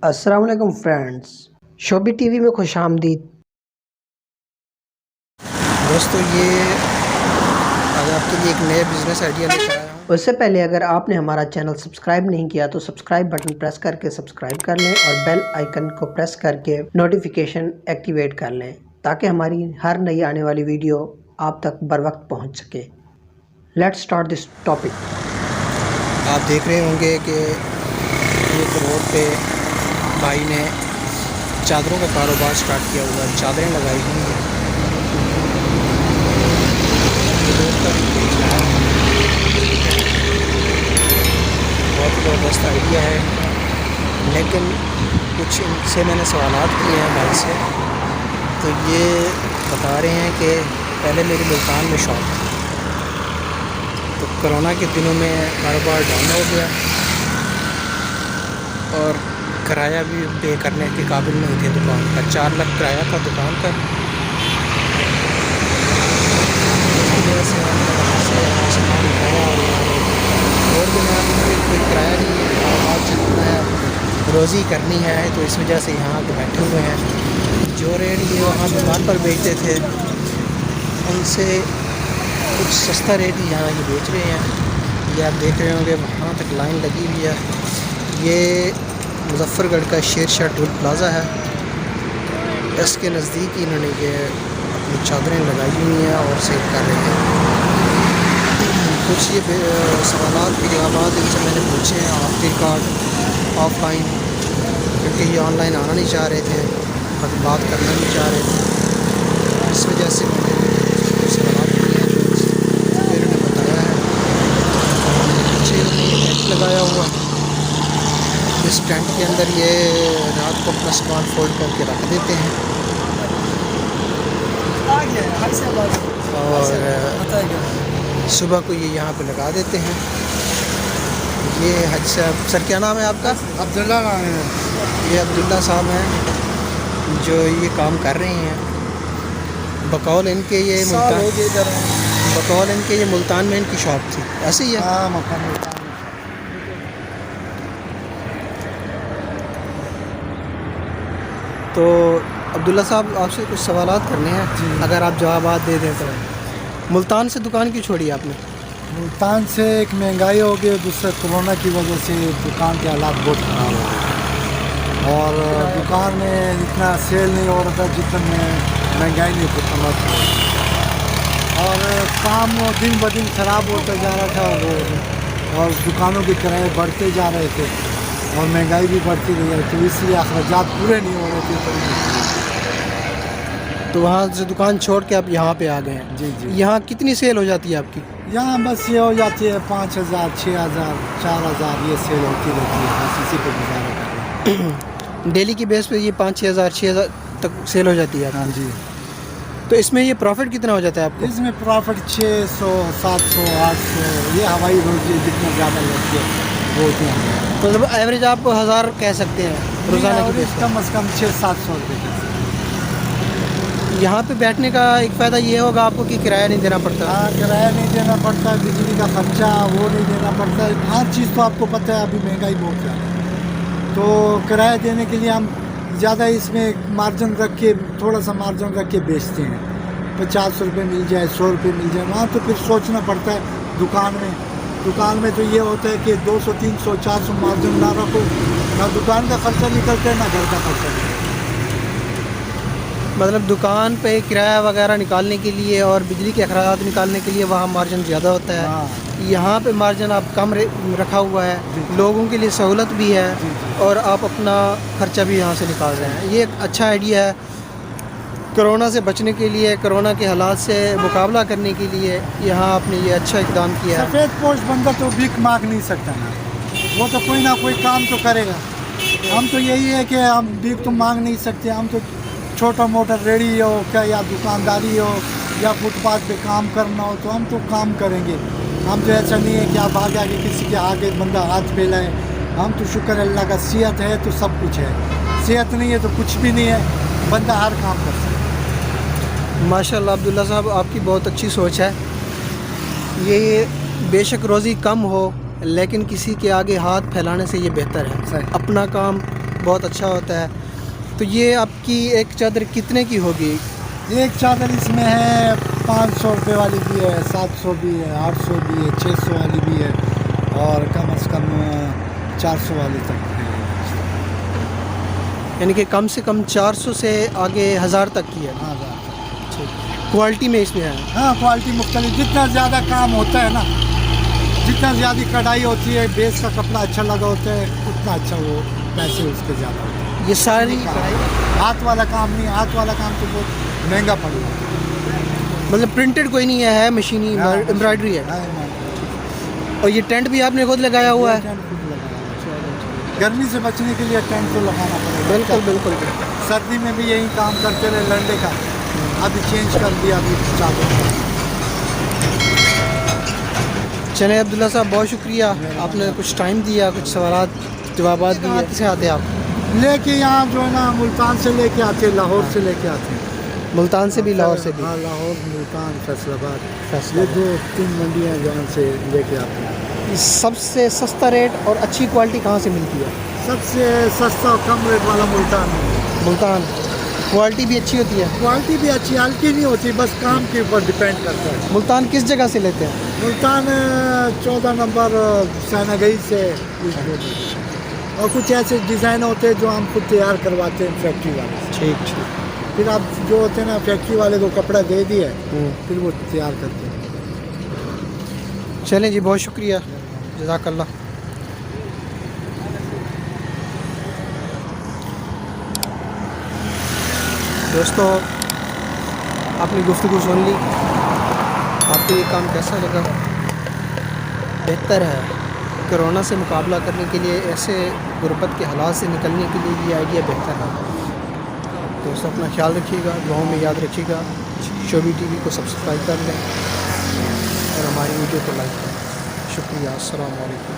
अस्सलाम वालेकुम friends, Shobi TV में खुश आमदीद। दोस्तों ये आज आपके लिए एक नया बिज़नेस आइडिया लेकर आया हूँ। उससे पहले अगर आपने हमारा चैनल सब्सक्राइब नहीं किया तो सब्सक्राइब बटन प्रेस करके सब्सक्राइब कर लें और बेल आइकन को प्रेस करके नोटिफिकेशन एक्टिवेट कर लें ताकि हमारी हर नई आने वाली वीडियो आप तक बर वक्त पहुँच सके। Let's start this topic. आप देख रहे होंगे कि एक रोड पे भाई ने चादरों का कारोबार स्टार्ट किया हुआ है, चादरें लगाई हुई हैं। ये रोड पर बेच रहा है। बहुत ज़बरदस्त आइडिया है, लेकिन कुछ इनसे मैंने सवालात किए हैं भाई से, तो ये बता रहे हैं कि पहले मेरी मुल्तान में शॉप थी, तो कोरोना के दिनों में कारोबार डाउन हो गया और किराया भी पे करने के काबिल नहीं थे दुकान का। 4 लाख किराया था दुकान का। इसकी वजह से हमने वहाँ से सामान उठाया और रोड बनाने में कोई किराया नहीं है, कारोबार चलना है, रोज़ी करनी है, तो इस वजह से यहाँ के बैठे हुए हैं। जो रेट ये वहाँ दुकान पर बेचते थे उनसे कुछ सस्ता रेट ही यहाँ ये बेच रहे हैं। ये आप देख रहे होंगे वहाँ तक लाइन लगी हुई है। ये मुज़फ़्फ़रगढ़ का शेरशाह टोल प्लाज़ा है, इसके नज़दीक ही इन्होंने ये अपनी चादरें लगाई हुई हैं और सेल कर रहे हैं। कुछ ये सवालात के जवाब इनसे मैंने पूछे हैं आखिरकार ऑफ़लाइन, क्योंकि ये ऑनलाइन आना नहीं चाह रहे थे, बात करना नहीं चाह रहे थे, इस वजह से मैंने सवालात किए हैं। फिर उन्होंने बताया है पीछे टेंट लगाया हुआ, इस टेंट के अंदर ये रात को अपना सामान फोल्ड करके रख देते हैं और सुबह को ये यहाँ पे लगा देते हैं। ये हज साहब, सर क्या नाम है आपका? अब्दुल्ला नाम है। ये अब्दुल्ला साहब हैं जो ये काम कर रहे हैं। बकौल इनके ये मुल्तान में इनकी शॉप थी, ऐसे ही है? हाँ, मकान मुल्तान में। तो अब्दुल्ला साहब आपसे कुछ सवालात करने हैं, अगर आप जवाब दे दें तो। मुल्तान से दुकान क्यों छोड़ी आपने? मुल्तान से एक महंगाई हो गई, दूसरा कोरोना की वजह से दुकान के हालात बहुत ख़राब हो गए और दुकान में इतना सेल नहीं हो रहा था जितना महंगाई नहीं खत्म थी और काम दिन ब दिन ख़राब होता जा रहा था और दुकानों के किराए बढ़ते जा रहे थे और महंगाई भी बढ़ती रही, तो इसलिए अखराजात पूरे नहीं हो रहे थे। तो वहाँ से दुकान छोड़ के आप यहाँ पे आ गए हैं? जी जी। यहाँ कितनी सेल हो जाती है आपकी? यहाँ बस ये हो जाती है 5,000, 6,000, 4,000 ये सेल होती रहती है, बस इसी पे गुजारा कर रहे हैं। डेली की बेस पे ये 5-6,000, 6,000 तक सेल हो जाती है? हाँ जी। तो इसमें ये प्रॉफिट कितना हो जाता है आपको? इसमें प्रॉफिट 600, 700, 800 ये हवाई रोजी जितना ज़्यादा लगती है वो उतना है। तो मतलब एवरेज आप 1,000 कह सकते हैं रोज़ाना की बेस कम से कम 600-700 रुपये। यहाँ पे बैठने का एक फ़ायदा ये होगा आपको कि किराया नहीं देना पड़ता। हाँ, किराया नहीं देना पड़ता, बिजली का खर्चा वो नहीं देना पड़ता। हर चीज़ तो आपको पता है, अभी महंगाई बहुत है, तो किराया देने के लिए हम ज़्यादा इसमें मार्जिन रख के, थोड़ा सा मार्जिन रख के बेचते हैं। 50 रुपये मिल जाए, 100 रुपये मिल जाए, वहाँ तो फिर सोचना पड़ता है। दुकान में तो ये होता है कि 200, 300, 400 मार्जिन ना रखो, ना दुकान का खर्चा निकलता है ना घर का खर्चा निकलता है। मतलब दुकान पे किराया वगैरह निकालने के लिए और बिजली के अखराजात निकालने के लिए वहाँ मार्जिन ज़्यादा होता है। हाँ। यहाँ पे मार्जिन आप कम रखा हुआ है, लोगों के लिए सहूलत भी है और आप अपना खर्चा भी यहाँ से निकाल रहे हैं। ये एक अच्छा आइडिया है कोरोना से बचने के लिए, कोरोना के हालात से मुकाबला करने के लिए यहाँ आपने ये अच्छा इक़दाम किया है। सफ़ेद पोश बंदा तो भीख मांग नहीं सकता ना, वो तो कोई ना कोई काम तो करेगा। हम तो यही है कि हम भीख तो मांग नहीं सकते, हम तो छोटा मोटा रेडी हो क्या या दुकानदारी हो या फुटपाथ पे काम करना हो तो हम तो काम करेंगे। हम तो ऐसा नहीं है कि आप आगे किसी के आगे बंदा हाथ फैलाए। हम तो शुक्र अल्लाह का, सेहत है तो सब कुछ है, सेहत नहीं है तो कुछ भी नहीं है, बंदा हर काम कर सकता है। माशाल्लाह अब्दुल्ला साहब, आपकी बहुत अच्छी सोच है। ये बेशक रोज़ी कम हो लेकिन किसी के आगे हाथ फैलाने से ये बेहतर है। अपना काम बहुत अच्छा होता है। तो ये आपकी एक चादर कितने की होगी? एक चादर इसमें है 500 रुपये वाली भी है, 700 भी है, 800 भी है, 600 वाली भी है और कम से कम 400 वाली तक है। यानी कि कम से कम 400 से आगे 1000 तक की है। हाँ क्वालिटी में इसमें है। हाँ, क्वालिटी मुख्तलिफ, जितना ज़्यादा काम होता है ना, जितना ज़्यादा कढ़ाई होती है, बेस का कपड़ा अच्छा लगा होता है, उतना अच्छा वो पैसे उसके ज़्यादा होते हैं। ये सारी हाथ वाला काम नहीं, हाथ वाला काम तो बहुत महंगा पड़ेगा। मतलब प्रिंटेड कोई नहीं है, मशीनी एम्ब्रॉयडरी है। और ये टेंट भी आपने खुद लगाया हुआ है? गर्मी से बचने के लिए टेंट तो लगाना पड़ेगा। बिल्कुल बिल्कुल। सर्दी में भी यही काम करते रहे लंडे का, अभी चेंज कर दिया, अभी चादर। चले अब्दुल्ला साहब, बहुत शुक्रिया, आपने कुछ टाइम दिया, कुछ सवाल जवाब दिए। किसे आते हैं आप? लेके यहाँ जो है ना, मुल्तान से लेके आते हैं, लाहौर से लेके आते हैं। मुल्तान से भी, लाहौर से भी? हाँ, लाहौर, मुल्तान, फैसलाबाद, ये 2-3 मंडियाँ जहाँ से लेके आते हैं। सबसे सस्ता रेट और अच्छी क्वालिटी कहाँ से मिलती है? सबसे सस्ता और कम रेट वाला मुल्तान है। मुल्तान। क्वालिटी भी अच्छी होती है? क्वालिटी भी अच्छी, हल्की नहीं होती, बस काम के ऊपर डिपेंड करता है। मुल्तान किस जगह से लेते हैं? मुल्तान 14 नंबर सैनागई से। और कुछ ऐसे डिज़ाइन होते हैं जो हम खुद तैयार करवाते हैं फैक्ट्री वाले से। ठीक ठीक। फिर आप जो होते हैं ना, फैक्ट्री वाले को कपड़ा दे दिए, फिर वो तैयार करते हैं। चलें जी, बहुत शुक्रिया, जज़ाकल्लाह। दोस्तों, आपने गुफ्तगू सुन ली, आपको ये काम कैसा लगा? बेहतर है। कोरोना से मुकाबला करने के लिए, ऐसे गुर्बत के हालात से निकलने के लिए ये आइडिया बेहतर है। दोस्तों, अपना ख्याल रखिएगा, दुआओं में याद रखिएगा। शोबी टीवी को सब्सक्राइब कर लें और हमारी वीडियो को लाइक करें। शुक्रिया। अस्सलाम वालेकुम।